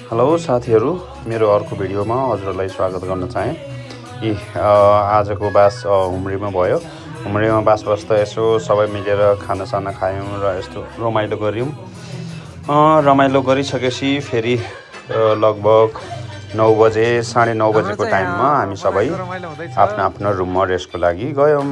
Hello साथीहरू, मेरो अर्को भिडियोमा हजुरलाई स्वागत गर्न चाहे। आजको बास हुम्रीमा भयो। हुम्रीमा बास बस्दा यसो सबै मिलेर खानासाना खायौँ र यस्तो रमाइलो गऱ्यौँ। रमाइलो गरिसकेपछि फेरि लगभग 9 बजे 9:30 बजेको टाइममा हामी सबै आफ्नो आफ्नो रुममा रेस्टको लागि गयौँ।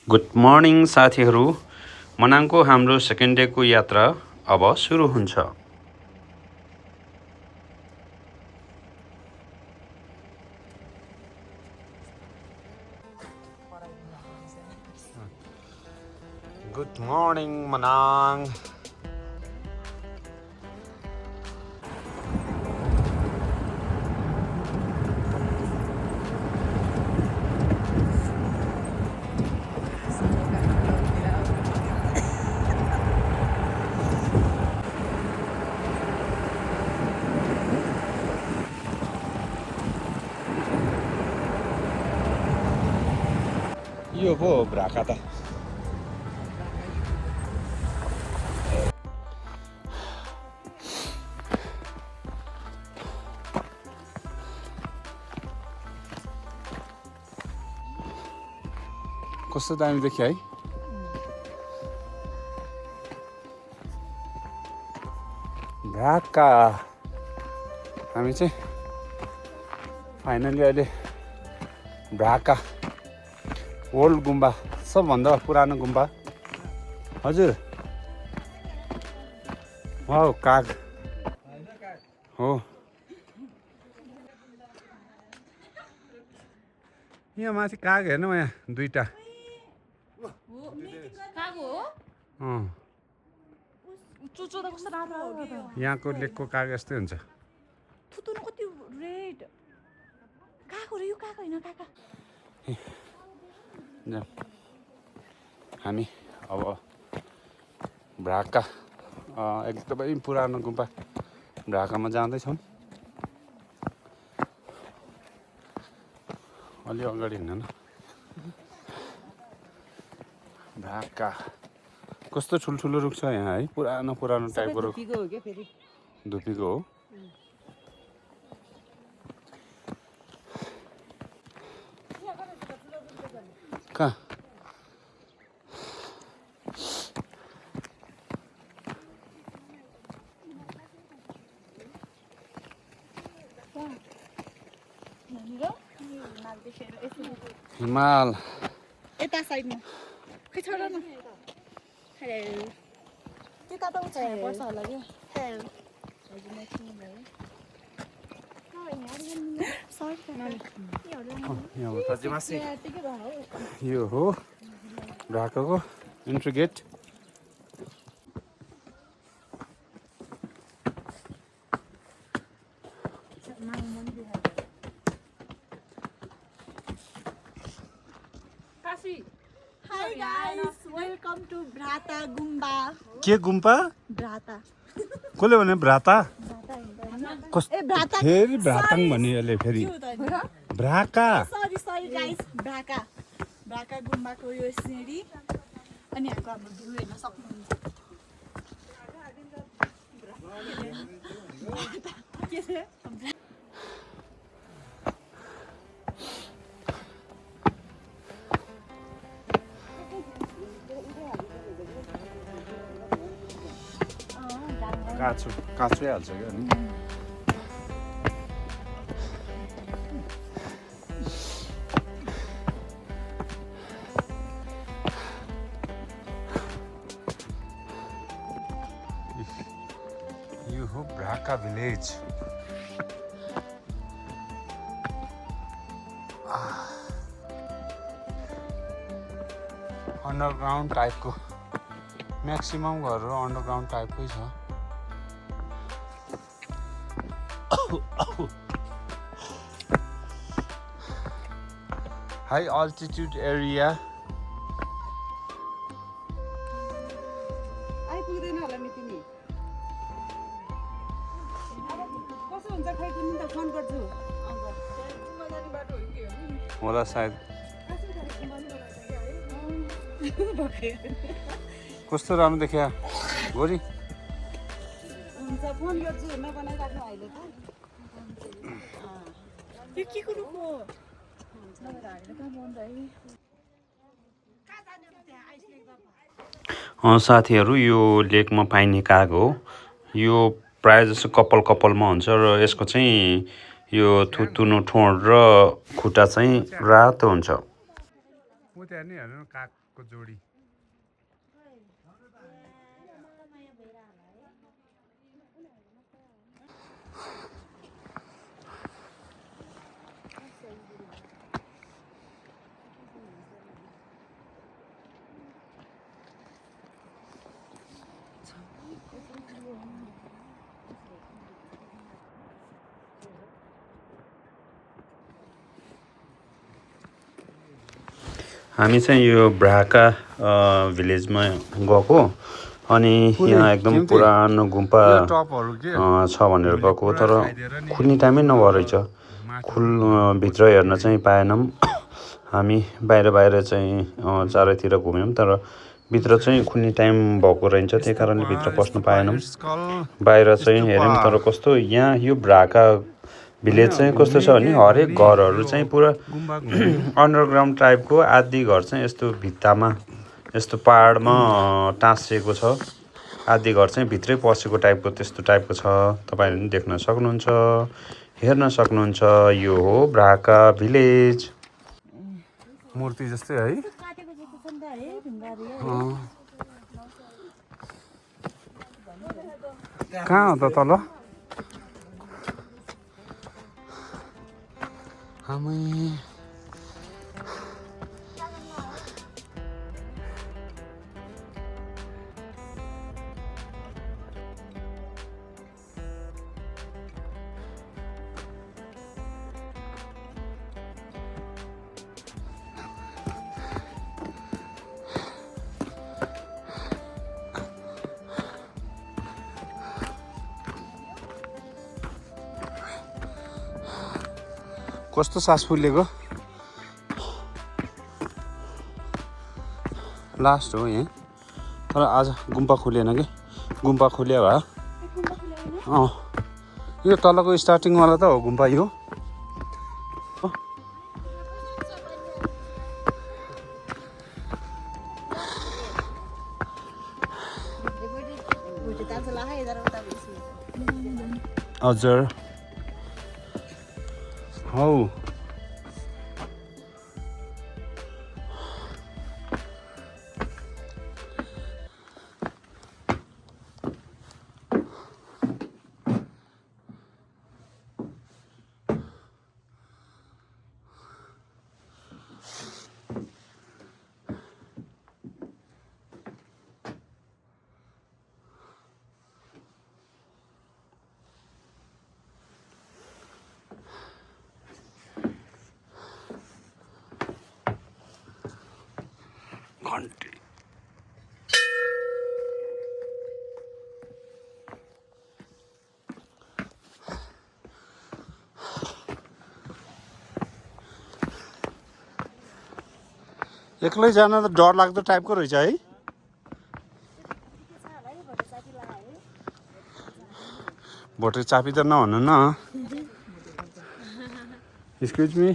गुड मर्निङ साथीहरू, मनाङको हाम्रो सेकेन्ड डेको यात्रा अब सुरु हुन्छ। Good morning Manang. यो पो भ्राका त। कस्तो दामी देखियो है। भ्राका हामी चाहिँ फाइनली अहिले भ्राका ओल्ड गुम्बा, सबभन्दा पुरानो गुम्बा। हजुर, वाउ, काग हो। यहाँ माथि काग हेर्नु, यहाँ दुईटा। यहाँको लेकको काग यस्तै हुन्छ। हामी अब भ्राका एकदमै पुरानो गुम्बा भ्राकामा जाँदैछौँ। अलि अगाडि हिँड्न न। भ्राका कस्तो ठुल्ठुलो रुख छ यहाँ है, पुरानो पुरानो टाइपको रुख। धुपीको हो। कहाँ हिमाल यता साइडमा खै छोड न। हेलो त्यता त उचाइ पर्छ होला के। हेलो यो हो भ्राकाको entry gate. Hi guys, welcome to Bhrata Gumba. के गुम्बा? Bhrata. कसले भने भ्राता? ए Bhrata. फेरि भ्राताङ भन्यो यसले फेरि। भ्राका। Sorry guys, Bhraka. Bhraka गुम्बाको यो सिँढी अनि यहाँको हाम्रो भ्यू हेर्न सक्नुहुन्छ। के छ? काँचै हाल्छ क्या अनि। यो हो भ्राका भिलेज। अन्डरग्राउन्ड टाइपको म्याक्सिमम घरहरू अन्डरग्राउन्ड टाइपकै छ। हाई अल्टिट्युड एरिया आइपुग्दैन होला नि तिमी कसो हुन्छ खै तिमी त फोन गर्छु होला सायद कस्तो राम्रो देखिया गोरी हुन्छ फोन गर्छु नबनाइराख्नु अहिले त यो के कुरोको साथीहरू यो लेकमा पाइने काग हो यो प्रायः जस्तो कपालमा हुन्छ र यसको चाहिँ यो थुतुनो ठोड र खुट्टा चाहिँ रातो हुन्छ कागको जोडी हामी चाहिँ यो ब्राका भिलेजमा गएको अनि यहाँ एकदम पुरानो गुम्पा छ भनेर गएको तर खुल्ने टाइमै नभए रहेछ भित्र हेर्न चाहिँ पाएनौँ हामी बाहिर चाहिँ चारैतिर घुम्यौँ तर भित्र चाहिँ खुल्ने टाइम भएको रहेछ त्यही कारणले भित्र पस्न पाएनौँ बाहिर चाहिँ हेऱ्यौँ तर कस्तो यहाँ यो ब्राका भिलेज चाहिँ कस्तो छ भने हरेक घरहरू चाहिँ पुरा अन्डरग्राउन्ड टाइपको आधी घर चाहिँ यस्तो भित्तामा यस्तो पहाडमा टाँसिएको छ आधी घर चाहिँ भित्रै पसेको टाइपको त्यस्तो टाइपको छ तपाईँहरूले पनि देख्न सक्नुहुन्छ हेर्न सक्नुहुन्छ यो हो ब्राका भिलेज मूर्ति जस्तै है कहाँ हो त तल हामी कस्तो सास फुलेको लास्ट हो यहाँ तर आज गुम्पा खुलेन कि गुम्पा खुल्यो भए यो तलको स्टार्टिङवाला त हो गुम्पा यो हजुर हौ घन्टी एक्लै जान त डर लाग्दो टाइपको रहेछ है भोटे चापी त नहुनु न एक्सक्युज मी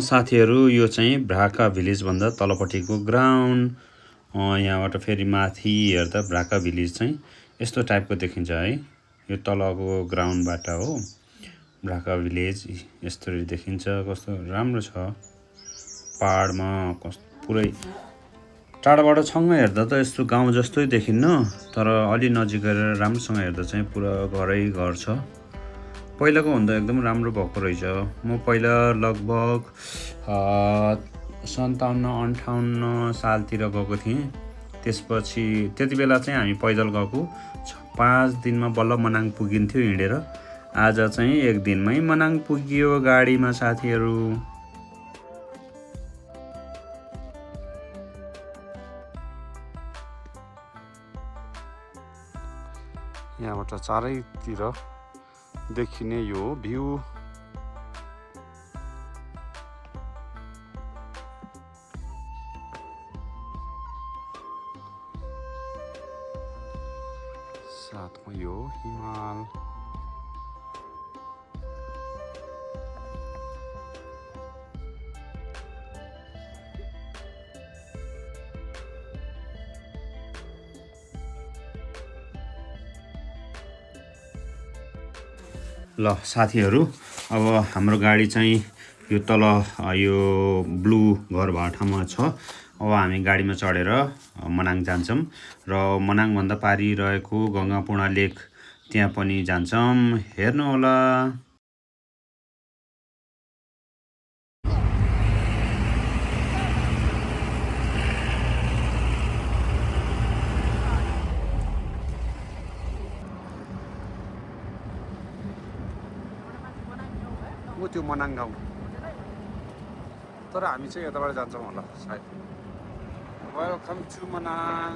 साथीहरू यो चाहिँ भ्राका भिलेजभन्दा तलपट्टिको ग्राउन्ड यहाँबाट फेरि माथि हेर्दा भ्राका भिलेज चाहिँ यस्तो टाइपको देखिन्छ है यो तलको ग्राउन्डबाट हो भ्राका भिलेज यस्तरी देखिन्छ कस्तो राम्रो छ पहाडमा पुरै टाढाबाट छङ्ग हेर्दा त यस्तो गाउँ जस्तै देखिन्न, तर अलि नजिक गएर राम्रोसँग हेर्दा चाहिँ पुरा घरै घर छ। पहिलाको भन्दा एकदम राम्रो भएको रहेछ। म पहिला लगभग 57-58 सालतिर गएको थिएँ। त्यसपछि त्यति बेला चाहिँ हामी पैदल गएको, 5 दिनमा बल्ल मनाङ पुगिन्थ्यो हिँडेर। आज चाहिँ 1 दिनमै मनाङ पुगियो गाडीमा साथीहरू। यहाँबाट चारैतिर देखिने यो भ्यू। साथमा यो हिमाल। ल साथीहरू, अब हाम्रो गाडी चाहिँ यो तल यो ब्लू घरबाट ठाउँमा छ। अब हामी गाडीमा चढेर मनाङ जान्छौँ र मनाङभन्दा पारि रहेको गङ्गापूर्णा लेक त्यहाँ पनि जान्छौँ। हेर्नुहोला। त्यो मनाङ गाउँ, तर हामी चाहिँ यताबाट जान्छौँ होला सायद। Welcome to Manang.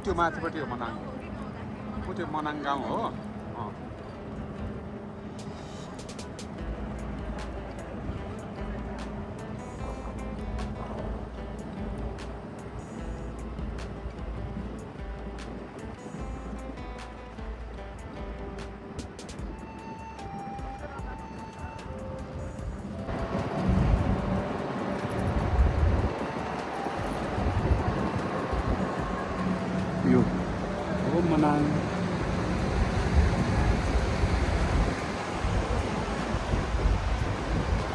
त्यो माथिपट्टि हो मनाङ, त्यो मनाङ गाउँ हो। यो हो मनाङ।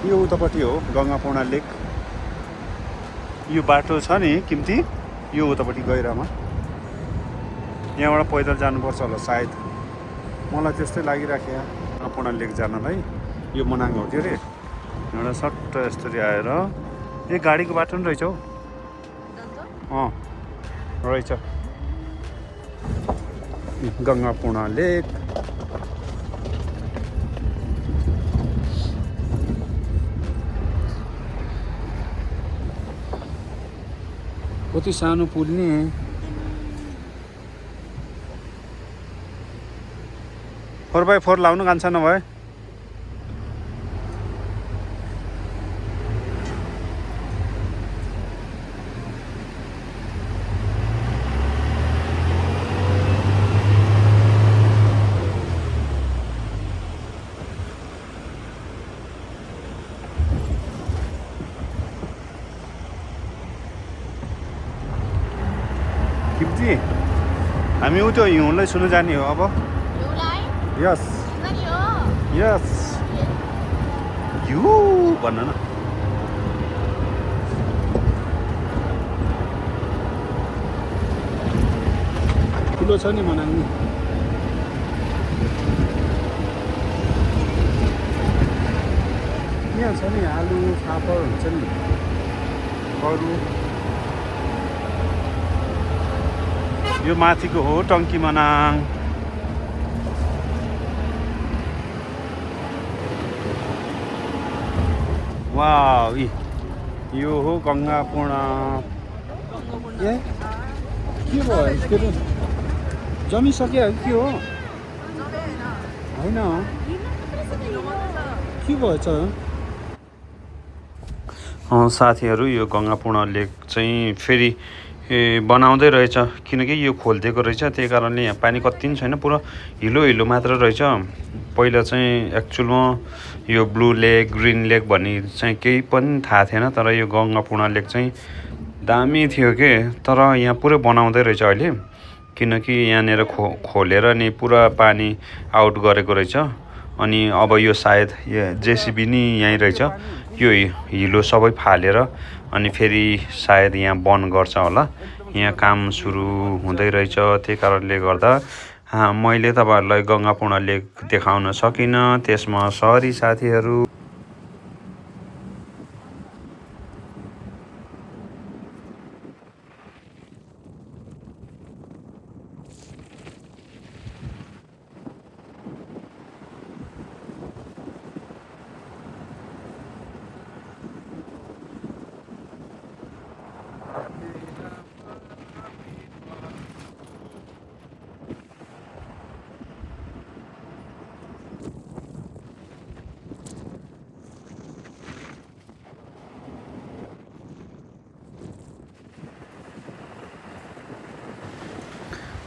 यो उतापट्टि हो गङ्गापूर्णा लेक। यो बाटो छ नि किम्ती, यो उतापट्टि गहिरामा। यहाँबाट पैदल जानुपर्छ होला सायद, मलाई त्यस्तै लागिराख्यो गङ्गापूर्णा लेक जानलाई। यो मनाङ हो त्यो रे। एउटा सट्ट यस्तरी आएर ए गाडीको बाटो पनि रहेछ हौ। रहेछ गङ्गापूर्णा लेक। कति सानो पुल नि। 4x4 लाउनु कान्छ नभए। किप्ती हामी उ त्यो हिउँलाई सुन्नु जाने हो अब। यस यस यु भन्न न। ठुलो छ नि मनाङ। यहाँ छ नि आलु फापर हुन्छ नि अरू। यो माथिको हो टङ्की मनाङ। वाउ, यो हो गङ्गापूर्णा। ए के भयो जमिसक्यो के हो? होइन के भएछ? साथीहरू, यो गङ्गापूर्णा लेक चाहिँ फेरि बनाउँदै रहेछ, किनकि यो खोलिदिएको रहेछ। त्यही कारणले यहाँ पानी कति पनि छैन, पुरा हिलो हिलो मात्र रहेछ। पहिला चाहिँ एक्चुअलमा यो ब्लू लेक ग्रिन लेक भन्ने चाहिँ केही पनि थाहा थिएन, तर यो गङ्गापूर्णा लेक चाहिँ दामी थियो के। तर यहाँ पुरै बनाउँदै रहेछ अहिले, किनकि यहाँनिर खोलेर नि पुरा पानी आउट गरेको रहेछ। अनि अब यो सायद जेसिबी नि यहीँ रहेछ यो हिलो सबै फालेर अनि फेरि सायद यहाँ बन्द गर्छ होला यहाँ काम सुरु हुँदै रहेछ त्यही कारणले गर्दा मैले तपाईहरुलाई गंगापूर्ण लेक देखाउन सकिनँ त्यसमा सरी साथीहरु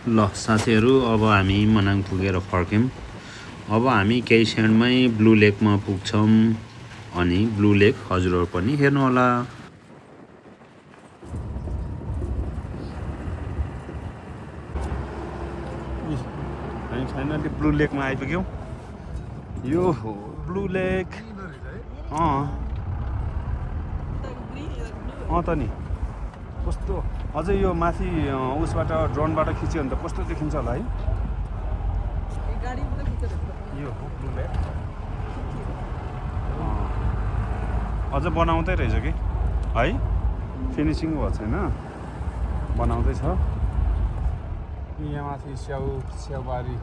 ल साथीहरु अब हामी मनाङ पुगेर फर्क्यौं अब हामी केही क्षणमै ब्लू लेकमा पुग्छौं अनि ब्लू लेक हजुरहरु पनि हेर्नु होला हामी फाइनली ब्लू लेकमा आइपुग्यौं यो हो ब्लू लेक त नि कस्तो अझै यो माथि उसबाट ड्रोनबाट खिच्यो भने त कस्तो देखिन्छ होला है यो हो ब्लू लेक अझ बनाउँदै रहेछ कि है फिनिसिङ भएको छैन बनाउँदै छ यहाँ माथि स्याउबारी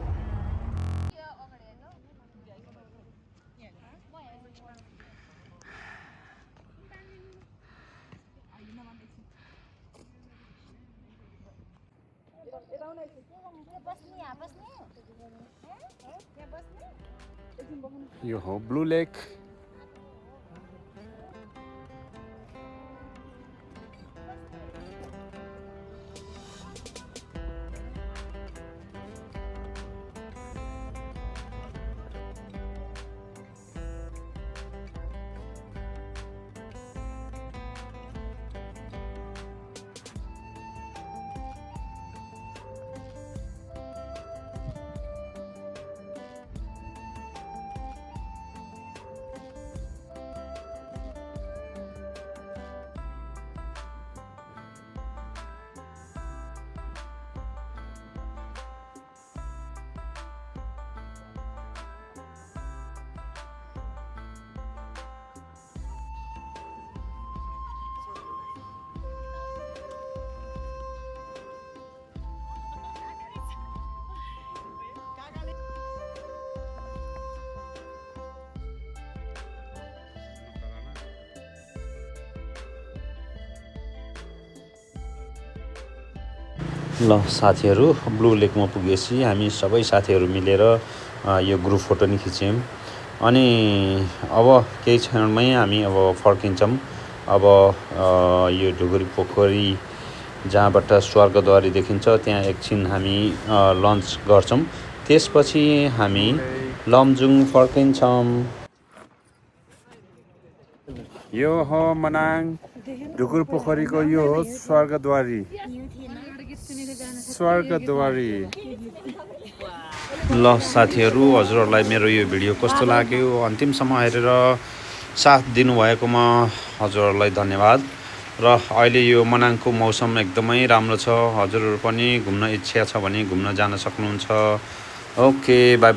यो हो ब्लू लेक ल साथीहरु ब्लू लेकमा पुगेपछि हामी सबै साथीहरु मिलेर यो ग्रुप फोटो नि खिच्यौं अनि अब केही क्षणमै हामी अब फर्किन्छौं अब यो ढुकुरी पोखरी जहाँबाट स्वर्गद्वारी देखिन्छ त्यहाँ एकछिन हामी लन्च गर्छौं त्यसपछि हामी लमजुङ फर्किन्छौं यो हो मनाङ ढुकुर पोखरीको यो हो स्वर्गद्वारी ल साथीहरु हजुरहरुलाई मेरो यो भिडियो कस्तो लाग्यो अन्तिमसम्म हेरेर साथ दिनुभएकोमा हजुरहरुलाई धन्यवाद र अहिले यो मनाङको मौसम एकदमै राम्रो छ हजुरहरु पनि घुम्न इच्छा छ भने घुम्न जान सक्नुहुन्छ ओके बाइ बाइ